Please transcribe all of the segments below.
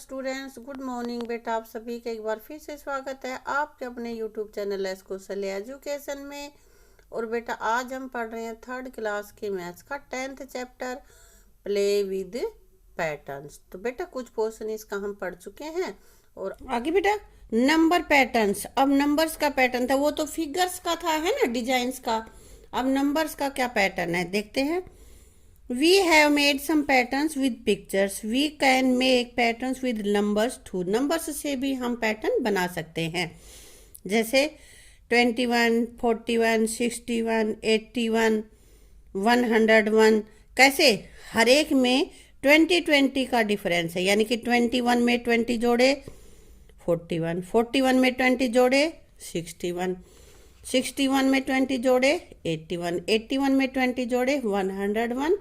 Students, good morning बेटा। आप सभी का एक बार फिर से स्वागत है आपके अपने यूट्यूब चैनल एस कौशल एजुकेशन में। और बेटा आज हम पढ़ रहे हैं थर्ड क्लास के मैथ्स का 10th chapter play with patterns. तो बेटा कुछ पोर्शन इसका हम पढ़ चुके हैं और आगे बेटा नंबर पैटर्न्स। अब नंबर्स का पैटर्न था, वो तो फिगर्स का था है ना, डिजाइंस का। अब नंबर्स का क्या पैटर्न है देखते हैं। We have made some patterns with pictures. We can make patterns with numbers too. Numbers से भी हम पैटर्न बना सकते हैं, जैसे 21, 41, 61, 81, 101। कैसे? हर एक में 20 का डिफरेंस है, यानी कि 21 में 20 जोड़े 41, 41 में 20 जोड़े 61, 61 में 20 जोड़े 81, 81 में 20 जोड़े 101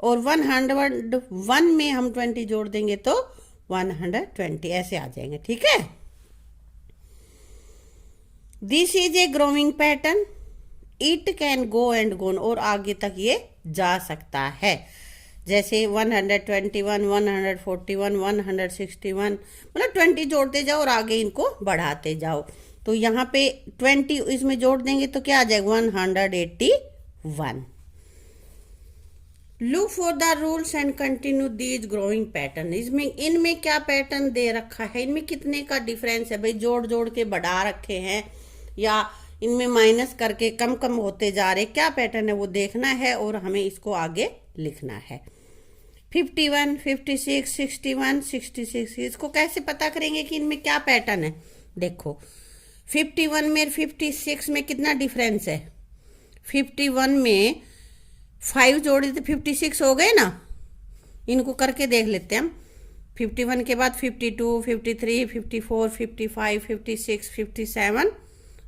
और 101 में हम 20 जोड़ देंगे तो 120, ऐसे आ जाएंगे। ठीक है। This is a growing pattern, it can go and gone, और आगे तक ये जा सकता है। जैसे 121, 141, 161, मतलब 20 जोड़ते जाओ और आगे इनको बढ़ाते जाओ। तो यहाँ पे 20 इसमें जोड़ देंगे तो क्या आ जाएगा 181। Look for the rules and continue these growing pattern. इसमें इनमें क्या पैटर्न दे रखा है, इनमें कितने का डिफरेंस है भाई, जोड़ जोड़ के बढ़ा रखे हैं या इनमें माइनस करके कम कम होते जा रहे, क्या पैटर्न है वो देखना है और हमें इसको आगे लिखना है। 51, 56, 61, 66, इसको कैसे पता करेंगे कि इनमें क्या पैटर्न है। देखो 51 में 56 में कितना डिफरेंस है। 51 में 5 जोड़े तो 56 हो गए ना। इनको करके देख लेते हैं हम। 51 के बाद 52, 53, 54, 55, 56, 57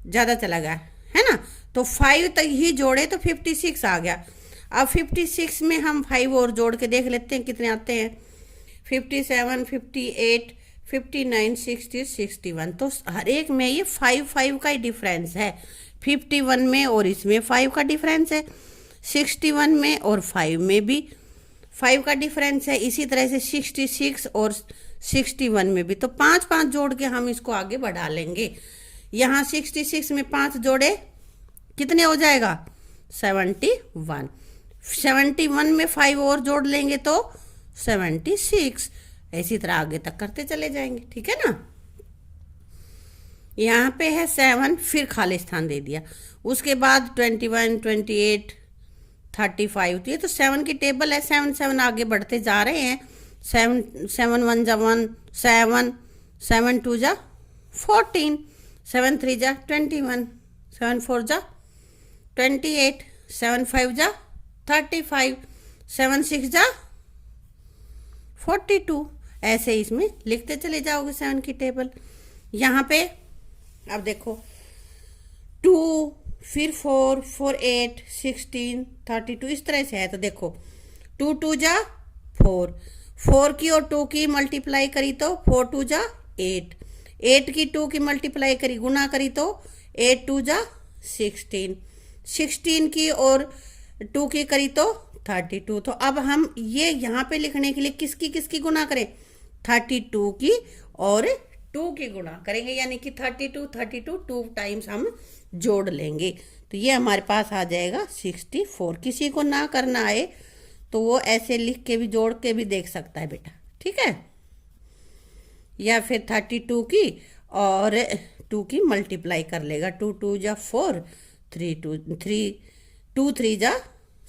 ज़्यादा चला गया है ना, तो 5 तक ही जोड़े तो 56 आ गया। अब 56 में हम 5 और जोड़ के देख लेते हैं कितने आते हैं। 57, 58, 59, 60, 61। तो हर एक में ये 5 का ही डिफरेंस है। 51 में और इसमें 5 का डिफरेंस है, 61 में और 5 में भी 5 का डिफरेंस है। इसी तरह से 66 और 61 में भी। तो 5 जोड़ के हम इसको आगे बढ़ा लेंगे। यहाँ 66 में 5 जोड़े कितने हो जाएगा 71, 71 में 5 और जोड़ लेंगे तो 76। इसी तरह आगे तक करते चले जाएंगे। ठीक है ना। यहाँ पे है 7, फिर खाली स्थान दे दिया। उसके बाद 21, 28, 35, तो ये तो 7 की टेबल है। 7 7 आगे बढ़ते जा रहे हैं। 7 7 1 जा 1, 7 7 2 जा 14, 7 3 जा 21, 7 4 जा 28, 7 5 जा 35, 7 6 जा 42। ऐसे इसमें लिखते चले जाओगे 7 की टेबल। यहाँ पे अब देखो 2, फिर 4, 4 8, 16, 32, इस तरह से है। तो देखो 2 2 जा 4, 4 की और 2 की मल्टीप्लाई करी तो 4 2 जा 8, 8 की 2 की मल्टीप्लाई करी गुना करी तो 8 2 जा 16, 16 की और 2 की करी तो 32। तो अब हम ये यहाँ पे लिखने के लिए किसकी किसकी गुना करें, 32 की और 2 की गुना करेंगे, यानी कि 32 2 टाइम्स हम जोड़ लेंगे। तो ये हमारे पास आ जाएगा 64। किसी को ना करना आए तो वो ऐसे लिख के भी जोड़ के भी देख सकता है बेटा। ठीक है। या फिर 32 की और 2 की मल्टीप्लाई कर लेगा। 2 2 जा 4, 3 2 3, 2 3 जा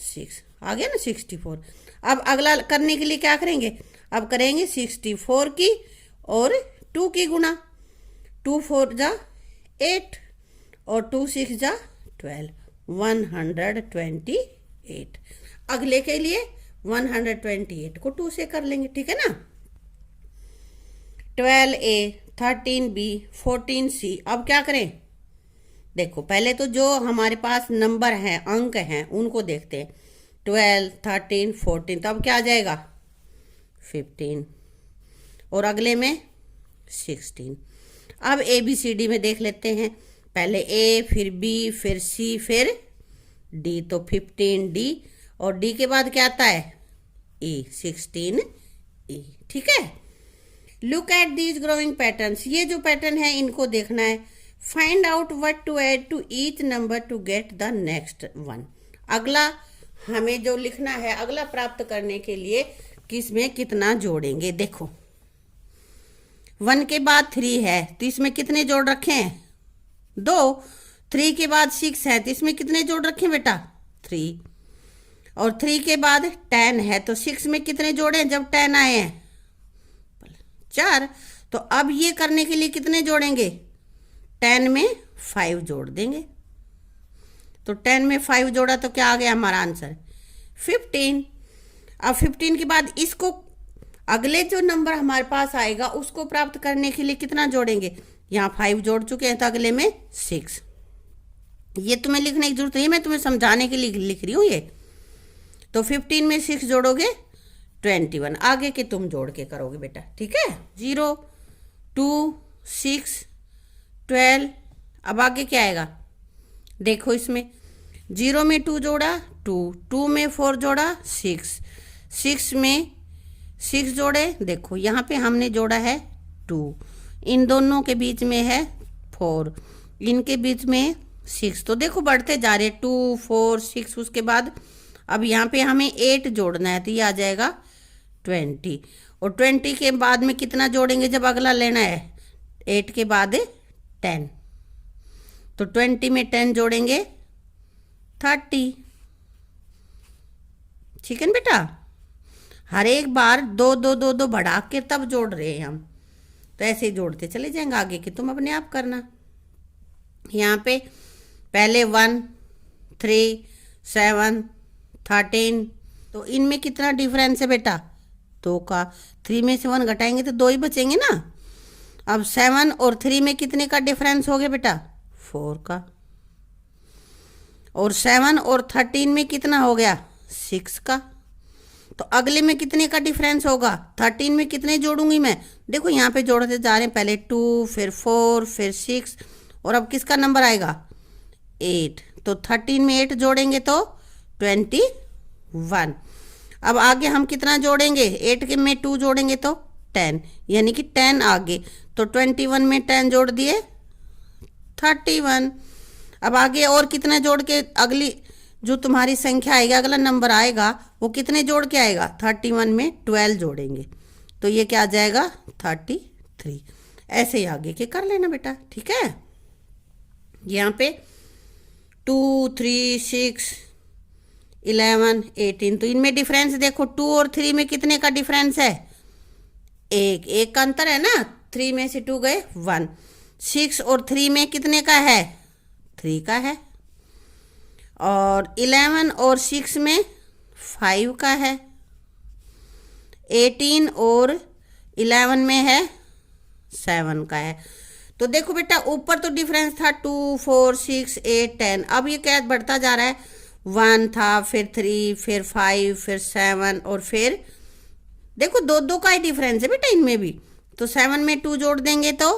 6, आ गया ना 64। अब अगला करने के लिए क्या करेंगे, अब करेंगे 64 की और 2 की गुना। 2 4 जा 8 और 2 6 जा 12, 128। अगले के लिए 128 को 2 से कर लेंगे। ठीक है ना। 12A, 13B, 14C। अब क्या करें, देखो पहले तो जो हमारे पास नंबर हैं, अंक हैं, उनको देखते हैं। 12, 13, 14, तो अब क्या आ जाएगा 15 और अगले में 16। अब ABCD में देख लेते हैं। पहले A, फिर B, फिर C, फिर D। तो 15D और D के बाद क्या आता है E, 16E। ठीक है। Look at these growing patterns, ये जो पैटर्न है इनको देखना है। Find out what to add to each number to get the next one. अगला हमें जो लिखना है, अगला प्राप्त करने के लिए किसमें कितना जोड़ेंगे। देखो 1 के बाद 3 है तो इसमें कितने जोड़ रखे हैं, 2। 3 के बाद 6 है तो इसमें कितने जोड़ रखे हैं बेटा, 3। और 3 के बाद 10 है तो 6 में कितने जोड़े जब 10 आए हैं, 4। तो अब ये करने के लिए कितने जोड़ेंगे, 10 में 5 जोड़ देंगे। तो 10 में 5 जोड़ा तो क्या आ गया हमारा आंसर, 15। अब 15 के बाद इसको अगले जो नंबर हमारे पास आएगा उसको प्राप्त करने के लिए कितना जोड़ेंगे, यहाँ 5 जोड़ चुके हैं तो अगले में 6। ये तुम्हें लिखने की जरूरत नहीं, मैं तुम्हें समझाने के लिए लिख रही हूँ ये। तो 15 में 6 जोड़ोगे 21, आगे के तुम जोड़ के करोगे बेटा, ठीक है। 0 2 6 12, अब आगे क्या आएगा, देखो इसमें 0 में 2 जोड़ा 2, 2 में 4 जोड़ा 6, 6 में 6 जोड़े, देखो यहाँ पे हमने जोड़ा है 2, इन दोनों के बीच में है 4, इनके बीच में 6, तो देखो बढ़ते जा रहे 2 4 6। उसके बाद अब यहाँ पे हमें 8 जोड़ना है तो ये आ जाएगा 20, और 20 के बाद में कितना जोड़ेंगे जब अगला लेना है, 8 के बाद 10, तो 20 में 10 जोड़ेंगे 30। ठीक है बेटा, हर एक बार 2 2 2 2 बढ़ा के तब जोड़ रहे हैं हम, तो ऐसे ही जोड़ते चले जाएंगे, आगे के तुम अपने आप करना। यहाँ पे पहले 1 3 7 13, तो इनमें कितना डिफरेंस है बेटा, 2 का। 3 में से 1 घटाएंगे तो 2 ही बचेंगे ना। अब 7 और 3 में कितने का डिफरेंस हो गया बेटा, 4 का। और 7 और 13 में कितना हो गया, 6 का। तो अगले में कितने का डिफरेंस होगा, 13 में कितने जोड़ूंगी मैं, देखो यहाँ पे जोड़ते जा रहे हैं, पहले 2 फिर 4 फिर 6, और अब किसका नंबर आएगा, 8। तो 13 में 8 जोड़ेंगे तो 21। अब आगे हम कितना जोड़ेंगे, 8 के में 2 जोड़ेंगे तो 10, यानी कि 10 आगे, तो 21 में 10 जोड़ दिए 31। अब आगे और कितना जोड़ के अगली जो तुम्हारी संख्या आएगी, अगला नंबर आएगा, वो कितने जोड़ के आएगा, 31 में 12 जोड़ेंगे तो ये क्या आ जाएगा, 33। ऐसे ही आगे के कर लेना बेटा, ठीक है। यहाँ पे 2 3 6 11 18, तो इनमें डिफरेंस देखो, 2 और 3 में कितने का डिफरेंस है, एक का अंतर है ना, 3 में से 2 गए 1। 6 और 3 में कितने का है, 3 का है। और 11 और 6 में 5 का है। 18 और 11 में है 7 का है। तो देखो बेटा ऊपर तो डिफरेंस था 2 4 6 8 10, अब ये क्या बढ़ता जा रहा है, 1 था फिर 3 फिर 5 फिर 7 और फिर देखो 2 का ही डिफरेंस है बेटा इनमें भी। तो 7 में 2 जोड़ देंगे तो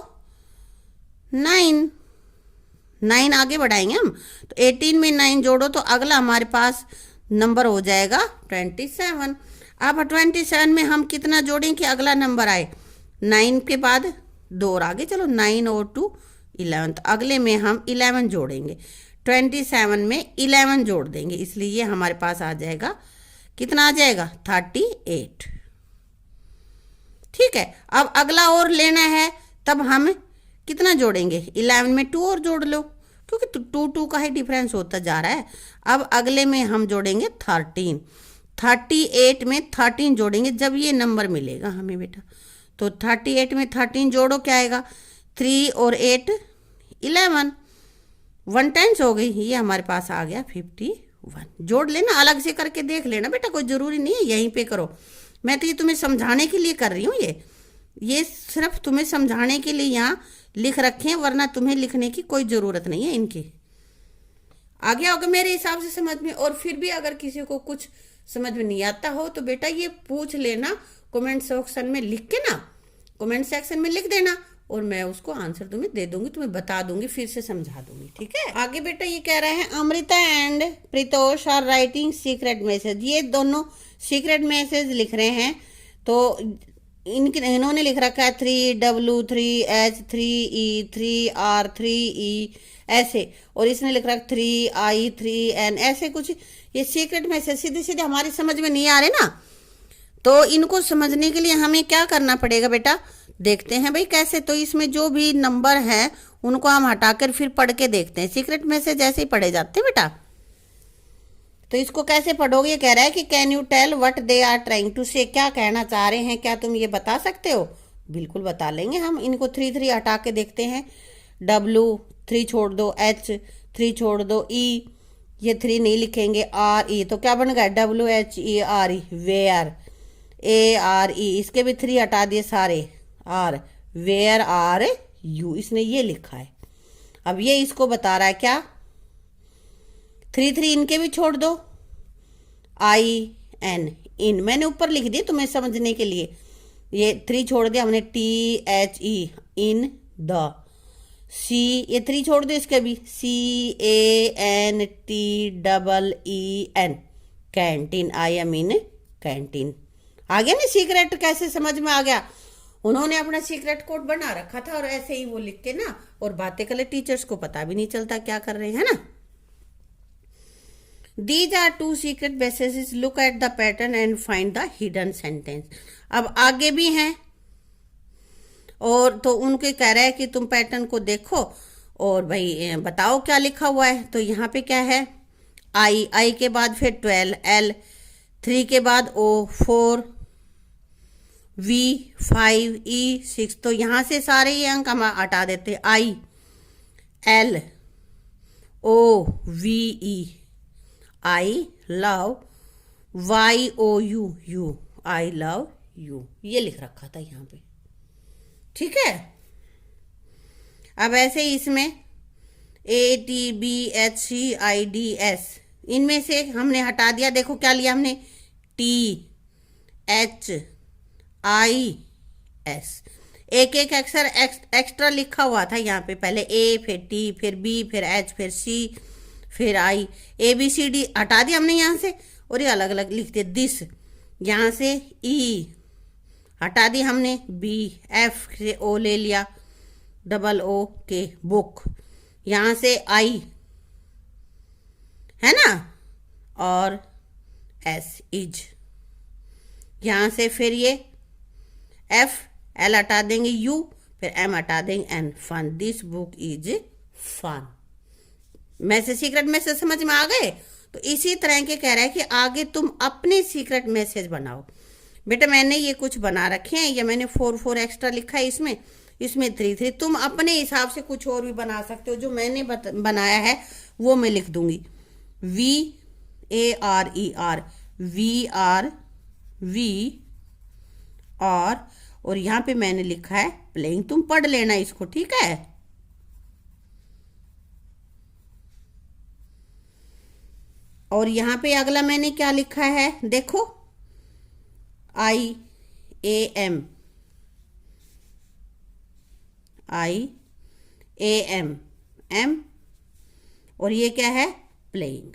9 आगे बढ़ाएंगे हम। तो 18 में 9 जोड़ो तो अगला हमारे पास नंबर हो जाएगा 27। अब 27 में हम कितना जोड़ें कि अगला नंबर आए, 9 के बाद 2 और आगे चलो, 9 और 2 11, तो अगले में हम 11 जोड़ेंगे। 27 में 11 जोड़ देंगे, इसलिए ये हमारे पास आ जाएगा, कितना आ जाएगा 38। ठीक है, अब अगला और लेना है, तब हम कितना जोड़ेंगे, 11 में 2 और जोड़ लो, क्योंकि 2 का ही डिफरेंस होता जा रहा है। अब अगले में हम जोड़ेंगे 13। 38 में 13 जोड़ेंगे जब ये नंबर मिलेगा हमें बेटा। तो 38 में 13 जोड़ो, क्या आएगा, 3 और 8 11, 1 टाइम्स हो गई, ये हमारे पास आ गया 51। जोड़ लेना, अलग से करके देख लेना बेटा, कोई ज़रूरी नहीं है यहीं पे करो। मैं तो ये तुम्हें समझाने के लिए कर रही हूँ, ये सिर्फ तुम्हें समझाने के लिए यहाँ लिख रखे हैं, वरना तुम्हें लिखने की कोई ज़रूरत नहीं है इनकी। आ गया होगा मेरे हिसाब से समझ में। और फिर भी अगर किसी को कुछ समझ में नहीं आता हो तो बेटा ये पूछ लेना कमेंट सेक्शन में, लिख के ना कमेंट सेक्शन में लिख देना, और मैं उसको आंसर तुम्हें दे दूंगी, तुम्हें बता दूंगी, फिर से समझा दूंगी। ठीक है, आगे बेटा ये कह रहे हैं Amrita and Pritosh are writing secret message. ये दोनों सीक्रेट मैसेज लिख रहे हैं, तो इन्होंने लिख रखा है 3W3H3E3R3E ऐसे, और इसने लिख रखा है 3I3N ऐसे कुछ। ये सीक्रेट मैसेज सीधे सीधे हमारी समझ में नहीं आ रहे ना, तो इनको समझने के लिए हमें क्या करना पड़ेगा बेटा, देखते हैं भाई कैसे। तो इसमें जो भी नंबर है उनको हम हटाकर फिर पढ़ के देखते हैं। सीक्रेट मैसेज ऐसे ही पढ़े जाते हैं बेटा। तो इसको कैसे पढ़ोगे, ये कह रहा है कि can you tell what they are trying to say, क्या कहना चाह रहे हैं, क्या तुम ये बता सकते हो। बिल्कुल बता लेंगे हम। इनको 3 हटा के देखते हैं। W 3 छोड़ दो, H 3 छोड़ दो, E ये 3 नहीं लिखेंगे, RE तो क्या बन गया WHERE वेयर, ARE इसके भी 3 हटा दिए सारे, R वेयर आर यू इसने ये लिखा है। अब ये इसको बता रहा है क्या, 3 इनके भी छोड़ दो, IN इन मैंने ऊपर लिख दी तुम्हें समझने के लिए। ये 3 छोड़ दिया हमने, THE इन द, C ये 3 छोड़ दो इसके भी, CANTEEN canteen, I am in canteen. आ गया ना सीक्रेट, कैसे समझ में आ गया। उन्होंने अपना सीक्रेट कोड बना रखा था और ऐसे ही वो लिख के ना और बातें कर ले, टीचर्स को पता भी नहीं चलता क्या कर रहे हैं ना। These are 2 secret messages. Look at the pattern and find the hidden sentence. अब आगे भी हैं और तो उनके कह रहा है कि तुम पैटर्न को देखो और भाई बताओ क्या लिखा हुआ है। तो यहाँ पे क्या है, I के बाद फिर 12, L 3 के बाद O 4, V 5, E 6। तो यहाँ से सारे ये अंक हम हटा देते हैं। I L O V E I love YOU you, I love you ये लिख रखा था यहाँ पे, ठीक है। अब ऐसे ही इसमें ATBHCIDS इनमें से हमने हटा दिया। देखो क्या लिया हमने, THIS एक अक्षर एक्स्ट्रा लिखा हुआ था यहाँ पे, पहले A फिर T फिर B फिर H फिर C फिर I, ABCD हटा दिया हमने यहाँ से और ये अलग अलग लिख दिए। दिस यहाँ से E हटा दी हमने, B F से O ले लिया, OO के बुक, यहाँ से I है ना, और S इज, यहाँ से फिर ये F L हटा देंगे, U फिर M हटा देंगे, N fun, this book is fun. Message secret message समझ में आ गए। तो इसी तरह के कह रहा है कि आगे तुम अपने सीक्रेट मैसेज बनाओ। बेटा मैंने ये कुछ बना रखे हैं, ये मैंने 4 एक्स्ट्रा लिखा है इसमें 3 तुम अपने हिसाब से कुछ और भी बना सकते हो। जो मैंने बनाया है वो मैं लिख दूंगी, VARER VRVR और यहाँ पे मैंने लिखा है प्लेइंग। तुम पढ़ लेना इसको, ठीक है। और यहाँ पे अगला मैंने क्या लिखा है देखो, IAM M और ये क्या है, प्लेइंग।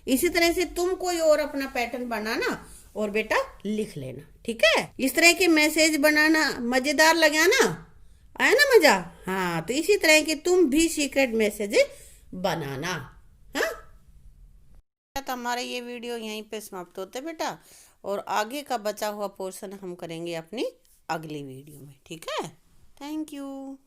इसी तरह से तुम कोई और अपना पैटर्न बनाना और बेटा लिख लेना, ठीक है। इस तरह के मैसेज बनाना मजेदार लगा ना, आया ना मजा। हाँ, तो इसी तरह के तुम भी सीक्रेट मैसेज बनाना। हाँ, तो हमारा ये वीडियो यहीं पे समाप्त होता है बेटा, और आगे का बचा हुआ पोर्शन हम करेंगे अपनी अगली वीडियो में, ठीक है। Thank you.